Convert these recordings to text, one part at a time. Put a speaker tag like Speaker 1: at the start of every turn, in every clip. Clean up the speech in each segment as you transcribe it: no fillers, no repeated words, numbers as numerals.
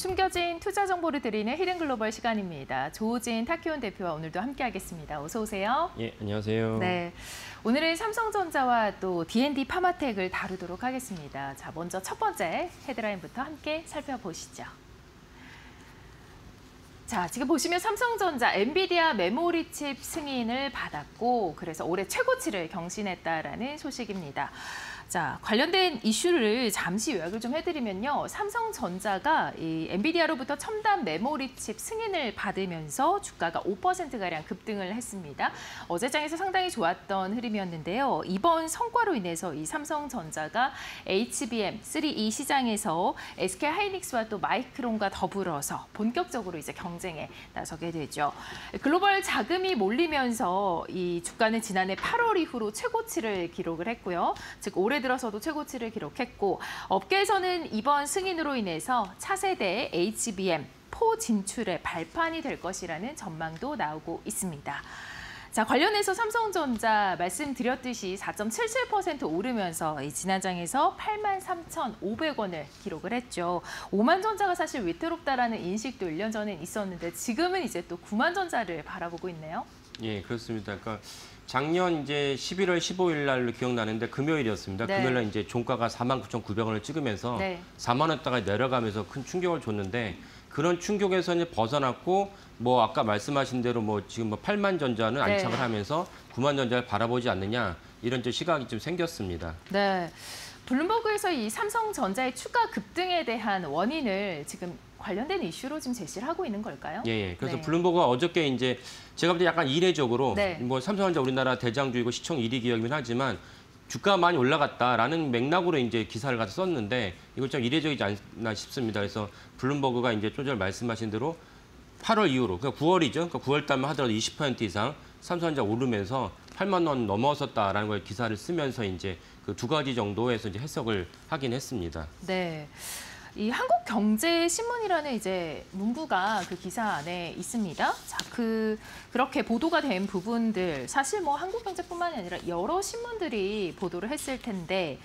Speaker 1: 숨겨진 투자 정보를 드리는 히든글로벌 시간입니다. 조우진 타키온 대표와 오늘도 함께하겠습니다. 어서 오세요.
Speaker 2: 예, 안녕하세요.
Speaker 1: 네, 오늘은 삼성전자와 또 D&D 파마텍을 다루도록 하겠습니다. 자, 먼저 첫 번째 헤드라인부터 함께 살펴보시죠. 자, 지금 보시면 삼성전자 엔비디아 메모리 칩 승인을 받았고 그래서 올해 최고치를 경신했다라는 소식입니다. 자, 관련된 이슈를 잠시 요약을 좀 해드리면요. 삼성전자가 이 엔비디아로부터 첨단 메모리 칩 승인을 받으면서 주가가 5%가량 급등을 했습니다. 어제장에서 상당히 좋았던 흐름이었는데요. 이번 성과로 인해서 이 삼성전자가 HBM 3E 시장에서 SK하이닉스와 또 마이크론과 더불어서 본격적으로 이제 경쟁에 나서게 되죠. 글로벌 자금이 몰리면서 이 주가는 지난해 8월 이후로 최고치를 기록을 했고요. 즉 올해 들어서도 최고치를 기록했고 업계에서는 이번 승인으로 인해서 차세대 HBM4 진출의 발판이 될 것이라는 전망도 나오고 있습니다. 자, 관련해서 삼성전자 말씀드렸듯이 4.77% 오르면서 지난장에서 83,500원을 기록을 했죠. 5만 전자가 사실 위태롭다라는 인식도 1년 전에 있었는데 지금은 이제 또 9만 전자를 바라보고 있네요.
Speaker 2: 예, 그렇습니다. 그러니까 작년 이제 11월 15일 날로 기억나는데 금요일이었습니다.
Speaker 1: 네.
Speaker 2: 금요일 날 이제 종가가 49,900원을 찍으면서
Speaker 1: 네.
Speaker 2: 4만 원대가 내려가면서 큰 충격을 줬는데 그런 충격에서 이제 벗어났고 뭐 아까 말씀하신 대로 뭐 지금 뭐 8만 전자는
Speaker 1: 네.
Speaker 2: 안착을 하면서 9만 전자를 바라보지 않느냐 이런 좀 시각이 좀 생겼습니다.
Speaker 1: 네. 블룸버그에서 이 삼성전자의 추가 급등에 대한 원인을 지금 관련된 이슈로 지금 제시를 하고 있는 걸까요?
Speaker 2: 예. 그래서
Speaker 1: 네.
Speaker 2: 블룸버그가 어저께 이제 제가 볼 때 약간 이례적으로
Speaker 1: 네.
Speaker 2: 뭐 삼성전자 우리나라 대장주이고 시총 1위 기업이긴 하지만 주가가 많이 올라갔다라는 맥락으로 이제 기사를 가서 썼는데 이거 좀 이례적이지 않나 싶습니다. 그래서 블룸버그가 이제 좀 전에 말씀하신 대로 8월 이후로, 그러니까 9월이죠. 그러니까 9월 달만 하더라도 20% 이상 삼성전자 오르면서 8만 원 넘어섰다라는 걸 기사를 쓰면서 이제 그 두 가지 정도에서 이제 해석을 하긴 했습니다.
Speaker 1: 네. 이 한국경제신문이라는 이제 문구가 그 기사 안에 있습니다. 자, 그렇게 보도가 된 부분들 사실 뭐 한국경제뿐만이 아니라 여러 신문들이 보도를 했을 텐데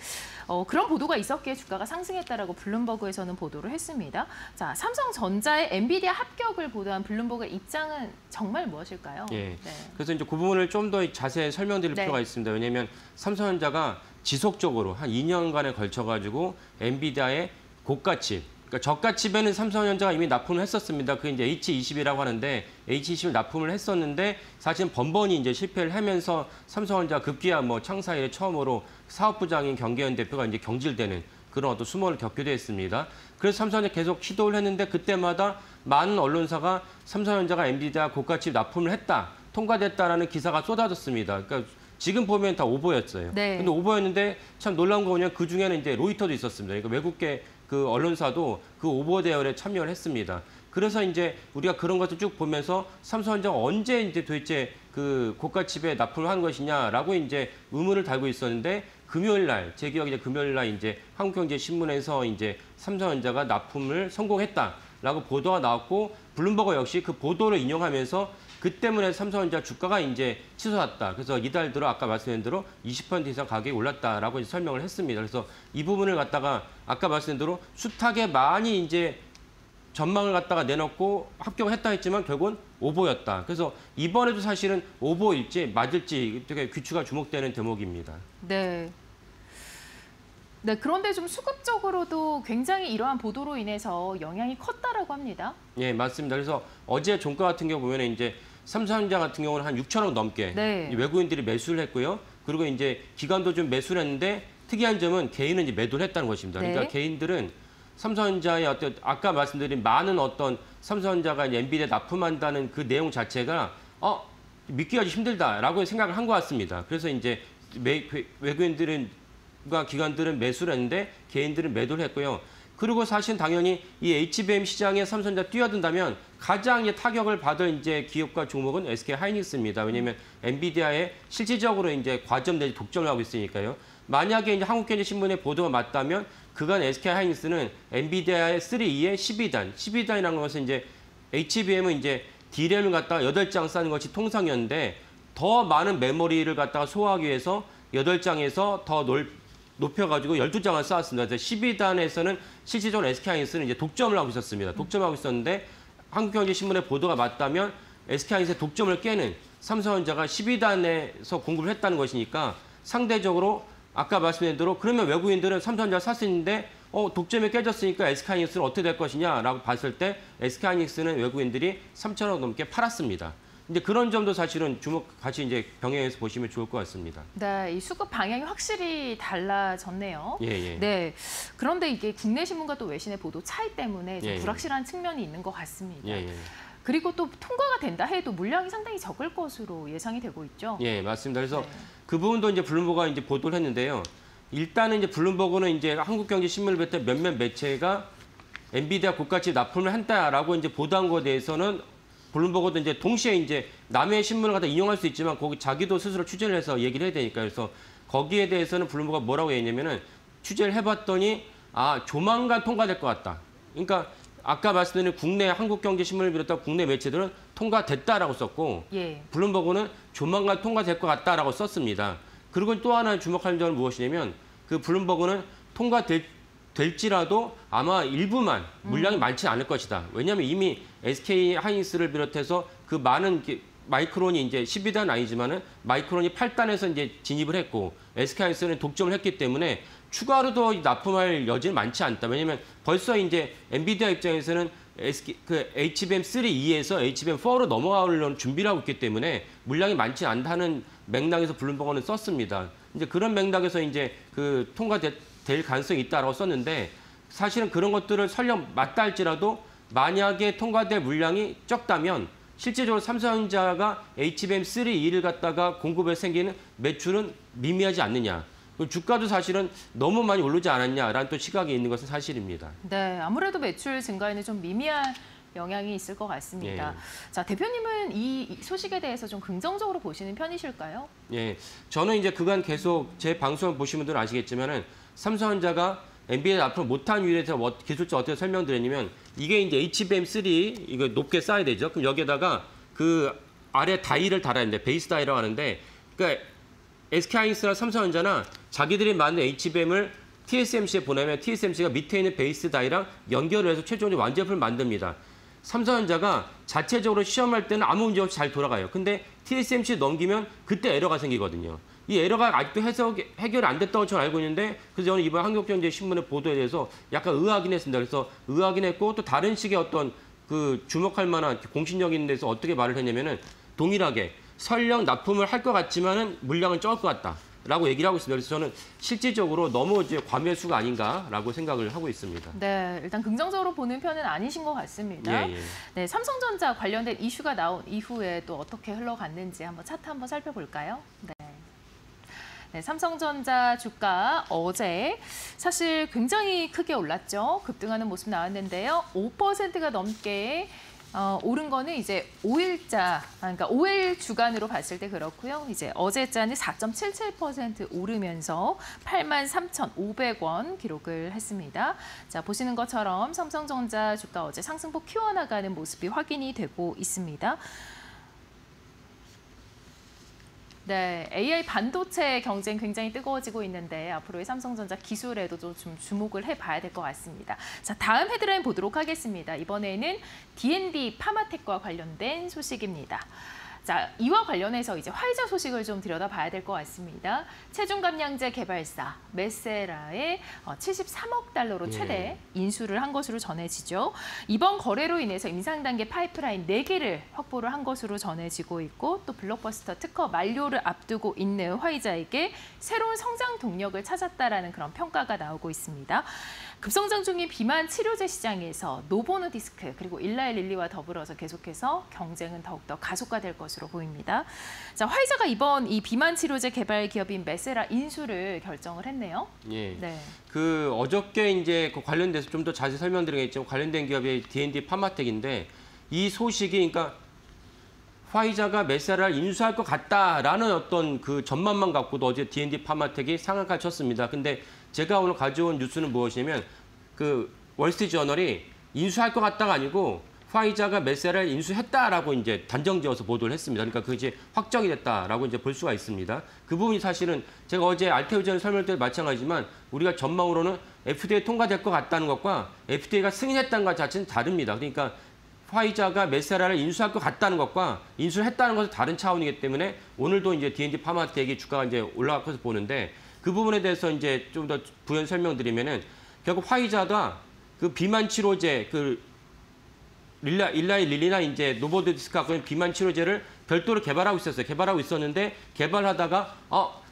Speaker 1: 그런 보도가 있었기에 주가가 상승했다라고 블룸버그에서는 보도를 했습니다. 자, 삼성전자의 엔비디아 합격을 보도한 블룸버그의 입장은 정말 무엇일까요?
Speaker 2: 예.
Speaker 1: 네.
Speaker 2: 그래서 이제 그 부분을 좀 더 자세히 설명드릴
Speaker 1: 네.
Speaker 2: 필요가 있습니다. 왜냐하면 삼성전자가 지속적으로 한 2년간에 걸쳐가지고 엔비디아의 고가칩, 그러니까 저가칩에는 삼성전자가 이미 납품을 했었습니다. 그게 이제 H20이라고 하는데 H20을 납품을 했었는데 사실은 번번이 이제 실패를 하면서 삼성전자 급기야 뭐 창사 이래 처음으로 사업부장인 경계현 대표가 이제 경질되는 그런 어떤 수모를 겪기도 했습니다. 그래서 삼성전자 계속 시도를 했는데 그때마다 많은 언론사가 삼성전자가 엔비디아 고가칩 납품을 했다, 통과됐다라는 기사가 쏟아졌습니다. 그러니까 지금 보면 다 오보였어요.
Speaker 1: 네.
Speaker 2: 근데 오보였는데 참 놀라운 거 뭐냐면 그 중에는 이제 로이터도 있었습니다. 그러니까 외국계 그 언론사도 그 오보 대열에 참여를 했습니다. 그래서 이제 우리가 그런 것을 쭉 보면서 삼성전자가 언제 이제 도대체 그 고가칩에 납품을 한 것이냐라고 이제 의문을 달고 있었는데 금요일 날, 제 기억에 이제 금요일 날 이제 한국경제신문에서 이제 삼성전자가 납품을 성공했다라고 보도가 나왔고 블룸버그 역시 그 보도를 인용하면서 그 때문에 삼성전자 주가가 이제 치솟았다. 그래서 이달 들어 아까 말씀드린 대로 20% 이상 가격이 올랐다라고 이제 설명을 했습니다. 그래서 이 부분을 갖다가 아까 말씀드린 대로 숱하게 많이 이제 전망을 갖다가 내놓고 합격을 했다 했지만 결국은 오보였다. 그래서 이번에도 사실은 오보일지 맞을지 되게 귀추가 주목되는 대목입니다.
Speaker 1: 네. 네, 그런데 좀 수급적으로도 굉장히 이러한 보도로 인해서 영향이 컸다라고 합니다.
Speaker 2: 예, 맞습니다. 그래서 어제 종가 같은 경우 보면 이제 삼성전자 같은 경우는 한 6천억 넘게
Speaker 1: 네.
Speaker 2: 외국인들이 매수를 했고요. 그리고 이제 기관도 좀 매수를 했는데 특이한 점은 개인은 이제 매도를 했다는 것입니다.
Speaker 1: 네.
Speaker 2: 그러니까 개인들은 삼성전자의 어떤 아까 말씀드린 많은 어떤 삼성전자가 엔비디아 납품한다는 그 내용 자체가 믿기가 힘들다라고 생각을 한 것 같습니다. 그래서 이제 외국인들은 기관들은 매수를 했는데 개인들은 매도를 했고요. 그리고 사실 당연히 이 HBM 시장에 삼성전자 뛰어든다면 가장 이제 타격을 받을 이제 기업과 종목은 SK하이닉스입니다. 왜냐하면 엔비디아에 실질적으로 이제 과점 내지 독점을 하고 있으니까요. 만약에 이제 한국경제신문의 보도가 맞다면 그간 SK하이닉스는 엔비디아의 3E의 12단, 12단이라는 것은 이제 HBM은 이제 D램을 갖다가 8장 쌓는 것이 통상이었는데 더 많은 메모리를 갖다가 소화하기 위해서 8장에서 더 높여가지고 12장을 쌓았습니다. 그래서 12단에서는 실질적으로 SK하이닉스는 이제 독점을 하고 있었습니다. 독점하고 있었는데 한국경제신문의 보도가 맞다면 SK하이닉스의 독점을 깨는 삼성전자가 12단에서 공급을 했다는 것이니까 상대적으로 아까 말씀드린 대로 그러면 외국인들은 삼성전자 샀었는데 독점이 깨졌으니까 SK하이닉스는 어떻게 될 것이냐라고 봤을 때 SK하이닉스는 외국인들이 3천억 넘게 팔았습니다. 이제 그런 점도 사실은 같이 이제 병행해서 보시면 좋을 것 같습니다.
Speaker 1: 네, 이 수급 방향이 확실히 달라졌네요.
Speaker 2: 예, 예.
Speaker 1: 네, 그런데 이게 국내 신문과 또 외신의 보도 차이 때문에 좀
Speaker 2: 예, 예.
Speaker 1: 불확실한 측면이 있는 것 같습니다.
Speaker 2: 예, 예.
Speaker 1: 그리고 또 통과가 된다 해도 물량이 상당히 적을 것으로 예상이 되고 있죠.
Speaker 2: 예, 맞습니다. 그래서
Speaker 1: 네.
Speaker 2: 그 부분도 이제 블룸버그가 이제 보도를 했는데요. 일단은 이제 블룸버그는 이제 한국경제신문을 비롯해 몇몇 매체가 엔비디아 고가치 납품을 한다라고 이제 보도한 것에 대해서는 블룸버그도 이제 동시에 이제 남의 신문을 갖다 인용할 수 있지만 거기 자기도 스스로 취재를 해서 얘기를 해야 되니까 그래서 거기에 대해서는 블룸버그가 뭐라고 했냐면은 취재를 해봤더니 조만간 통과될 것 같다. 그러니까 아까 말씀드린 국내 한국경제신문을 비롯한 국내 매체들은 통과됐다라고 썼고
Speaker 1: 예.
Speaker 2: 블룸버그는 조만간 통과될 것 같다라고 썼습니다. 그리고 또 하나 주목할 점은 무엇이냐면 그 블룸버그는 통과될지라도 아마 일부만 물량이 많지 않을 것이다. 왜냐하면 이미 SK하이닉스를 비롯해서 그 많은 마이크론이 이제 12단 아니지만은 마이크론이 8단에서 이제 진입을 했고 SK하이닉스는 독점을 했기 때문에 추가로 더 납품할 여지는 많지 않다. 왜냐하면 벌써 이제 엔비디아 입장에서는 HBM3E에서 HBM4로 넘어가려는 준비를 하고 있기 때문에 물량이 많지 않다는 맥락에서 블룸버그는 썼습니다. 이제 그런 맥락에서 이제 그 통과될 가능성이 있다라고 썼는데 사실은 그런 것들을 설령 맞다 할지라도 만약에 통과될 물량이 적다면 실제적으로 삼성전자가 HBM3E를 갖다가 공급에 생기는 매출은 미미하지 않느냐. 주가도 사실은 너무 많이 오르지 않았냐라는 또 시각이 있는 것은 사실입니다.
Speaker 1: 네, 아무래도 매출 증가에는 좀 미미한 영향이 있을 것 같습니다.
Speaker 2: 예.
Speaker 1: 자, 대표님은 이 소식에 대해서 좀 긍정적으로 보시는 편이실까요?
Speaker 2: 예, 저는 이제 그간 계속 제 방송을 보신 분들은 아시겠지만은 삼성전자가 엔비디아 앞으로 못한 이유에 대해서 기술적 어떻게 설명드렸냐면 이게 이제 HBM3 이거 높게 쌓아야 되죠. 그럼 여기에다가 그 아래 다이를 달아야 되는데 베이스 다이라고 하는데 그러니까 SK하이닉스나 삼성전자나 자기들이 만든 HBM을 TSMC에 보내면 TSMC가 밑에 있는 베이스 다이랑 연결을 해서 최종적으로 완제품을 만듭니다. 삼성전자가 자체적으로 시험할 때는 아무 문제 없이 잘 돌아가요. 근데 TSMC 넘기면 그때 에러가 생기거든요. 이 에러가 아직도 해결이 안 됐다고 저는 알고 있는데 그래서 저는 이번 한국경제신문의 보도에 대해서 약간 의아하긴 했습니다. 그래서 의아하긴 했고 또 다른 식의 어떤 그 주목할 만한 공신력인 데서 어떻게 말을 했냐면은 동일하게 설령 납품을 할 것 같지만은 물량은 적을 것 같다라고 얘기를 하고 있습니다. 그래서 저는 실질적으로 너무 이제 과매수가 아닌가라고 생각을 하고 있습니다.
Speaker 1: 네, 일단 긍정적으로 보는 편은 아니신 것 같습니다.
Speaker 2: 예, 예.
Speaker 1: 네, 삼성전자 관련된 이슈가 나온 이후에 또 어떻게 흘러갔는지 한번 차트 한번 살펴볼까요? 네. 네, 삼성전자 주가 어제 사실 굉장히 크게 올랐죠. 급등하는 모습 나왔는데요. 5%가 넘게 오른 거는 이제 5일자, 그러니까 5일 주간으로 봤을 때 그렇고요. 이제 어제자는 4.77% 오르면서 83,500원 기록을 했습니다. 자, 보시는 것처럼 삼성전자 주가 어제 상승폭 키워나가는 모습이 확인이 되고 있습니다. 네, AI 반도체 경쟁 굉장히 뜨거워지고 있는데 앞으로의 삼성전자 기술에도 좀 주목을 해봐야 될 것 같습니다. 자, 다음 헤드라인 보도록 하겠습니다. 이번에는 D&D 파마텍과 관련된 소식입니다. 자, 이와 관련해서 이제 화이자 소식을 좀 들여다봐야 될 것 같습니다. 체중 감량제 개발사 메세라의 73억 달러로 최대 인수를 한 것으로 전해지죠. 이번 거래로 인해서 임상 단계 파이프라인 4개를 확보를 한 것으로 전해지고 있고 또 블록버스터 특허 만료를 앞두고 있는 화이자에게 새로운 성장 동력을 찾았다라는 그런 평가가 나오고 있습니다. 급성장 중인 비만 치료제 시장에서 노보노디스크 그리고 일라이 릴리와 더불어서 계속해서 경쟁은 더욱더 가속화될 것으로 보입니다. 자, 화이자가 이번 이 비만 치료제 개발 기업인 메세라 인수를 결정을 했네요.
Speaker 2: 예.
Speaker 1: 네.
Speaker 2: 그 어저께 이제 그 관련돼서 좀 더 자세히 설명드리겠지만 관련된 기업이 D&D 파마텍인데 이 소식이 그러니까 화이자가 메세라를 인수할 것 같다라는 어떤 그 전망만 갖고도 어제 D&D 파마텍이 상한가를 쳤습니다. 근데 제가 오늘 가져온 뉴스는 무엇이냐면 그 월스트리트 저널이 인수할 것 같다가 아니고 화이자가 메세라를 인수했다라고 이제 단정지어서 보도를 했습니다. 그러니까 그게 이제 확정이 됐다라고 이제 볼 수가 있습니다. 그 부분이 사실은 제가 어제 알테오전 설명할 때도 마찬가지지만 우리가 전망으로는 FDA 통과될 것 같다는 것과 FDA가 승인했다는 것 자체는 다릅니다. 그러니까 화이자가 메세라를 인수할 것 같다는 것과 인수를 했다는 것은 다른 차원이기 때문에 오늘도 이제 D&D 파마텍이 주가가 이제 올라갈 것을 보는데 그 부분에 대해서 이제 좀 더 부연 설명드리면은 결국 화이자가 그 비만 치료제 그 릴리나 이제 노보디스크하고 비만 치료제를 별도로 개발하고 있었어요. 개발하고 있었는데 개발하다가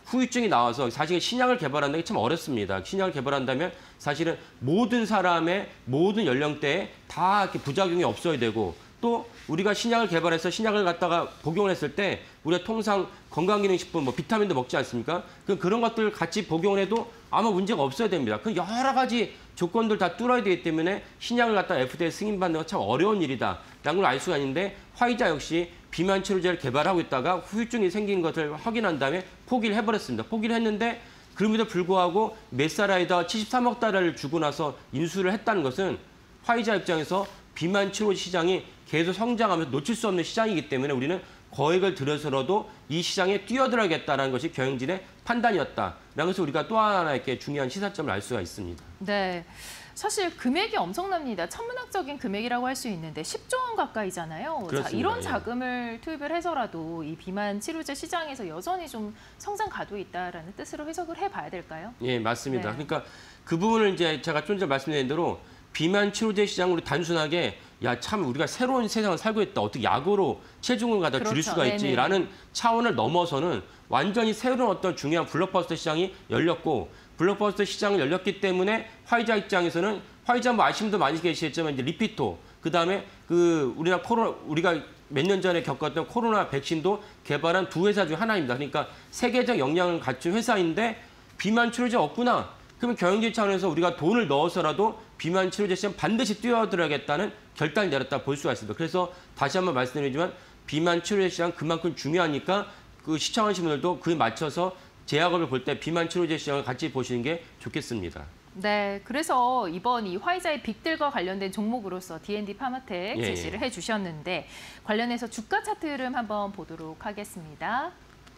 Speaker 2: 후유증이 나와서 사실 신약을 개발한다는 게 참 어렵습니다. 신약을 개발한다면 사실은 모든 사람의 모든 연령대에 다 이렇게 부작용이 없어야 되고 또 우리가 신약을 개발해서 신약을 갖다가 복용을 했을 때 우리가 통상 건강기능식품 뭐 비타민도 먹지 않습니까? 그런 것들 같이 복용을 해도 아마 문제가 없어야 됩니다. 그 여러 가지 조건들 다 뚫어야 되기 때문에 신약을 갖다 FDA 승인받는 건 참 어려운 일이다. 라는 걸 알 수가 있는데 화이자 역시 비만 치료제를 개발하고 있다가 후유증이 생긴 것을 확인한 다음에 포기를 해버렸습니다. 포기를 했는데 그럼에도 불구하고 메세라에다 73억 달러를 주고 나서 인수를 했다는 것은 화이자 입장에서 비만 치료 시장이 계속 성장하면서 놓칠 수 없는 시장이기 때문에 우리는 거액을 들여서라도 이 시장에 뛰어들어야겠다는 것이 경영진의 판단이었다라는 것을 우리가 또 하나 이렇게 중요한 시사점을 알 수가 있습니다.
Speaker 1: 네. 사실 금액이 엄청납니다. 천문학적인 금액이라고 할 수 있는데 10조 원 가까이잖아요. 자, 이런 자금을 투입을 해서라도 이 비만 치료제 시장에서 여전히 좀 성장 가도에 있다라는 뜻으로 해석을 해봐야 될까요?
Speaker 2: 예, 맞습니다.
Speaker 1: 네.
Speaker 2: 그러니까 그 부분을 이제 제가 좀 전에 말씀드린 대로 비만 치료제 시장으로 단순하게 야, 참 우리가 새로운 세상을 살고 있다. 어떻게 약으로 체중을 갖다 줄일 수가 있지라는 차원을 넘어서는 완전히 새로운 어떤 중요한 블록버스터 시장이 열렸고 블록버스터 시장이 열렸기 때문에 화이자 입장에서는 화이자 뭐 아시는 분도 많이 계시겠지만 이제 리피토 그다음에 우리가 몇 년 전에 겪었던 코로나 백신도 개발한 두 회사 중 하나입니다. 그러니까 세계적 역량을 갖춘 회사인데 비만 치료제 없구나. 그러면 경영진 차원에서 우리가 돈을 넣어서라도 비만 치료제 시장 반드시 뛰어들어야겠다는 결단을 내렸다 볼 수가 있습니다. 그래서 다시 한번 말씀드리지만 비만 치료제 시장 그만큼 중요하니까 그 시청하시는 분들도 그에 맞춰서 제약업을 볼 때 비만 치료제 시장을 같이 보시는 게 좋겠습니다.
Speaker 1: 네, 그래서 이번 이 화이자의 빅딜과 관련된 종목으로서 D&D 파마텍 제시를 해주셨는데 관련해서 주가 차트 흐름 한번 보도록 하겠습니다.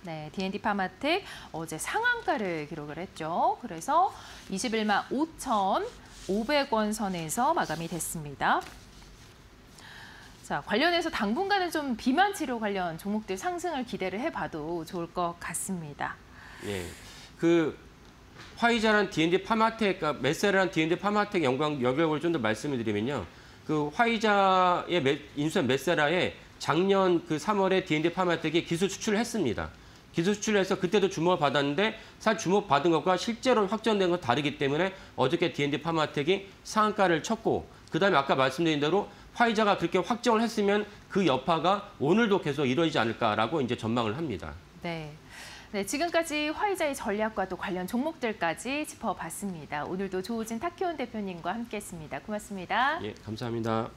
Speaker 1: 네, D&D 파마텍 어제 상한가를 기록을 했죠. 그래서 21만 5,500원 선에서 마감이 됐습니다. 자, 관련해서 당분간은 좀 비만 치료 관련 종목들 상승을 기대를 해봐도 좋을 것 같습니다.
Speaker 2: 예, 그 화이자란 D&D 파마텍, 그러니까 메세라란 D&D 파마텍 연결고를 좀 더 말씀을 드리면요, 그 화이자의 인수한 메세라에 작년 그 3월에 D&D 파마텍이 기술 수출을 했습니다. 기술 수출을 해서 그때도 주목을 받았는데 사실 주목받은 것과 실제로 확정된 건 다르기 때문에 어저께 D&D 파마텍이 상한가를 쳤고 그다음에 아까 말씀드린 대로 화이자가 그렇게 확정을 했으면 그 여파가 오늘도 계속 이루어지지 않을까라고 이제 전망을 합니다.
Speaker 1: 네. 네, 지금까지 화이자의 전략과 또 관련 종목들까지 짚어봤습니다. 오늘도 조우진 타키온 대표님과 함께했습니다. 고맙습니다.
Speaker 2: 예, 감사합니다.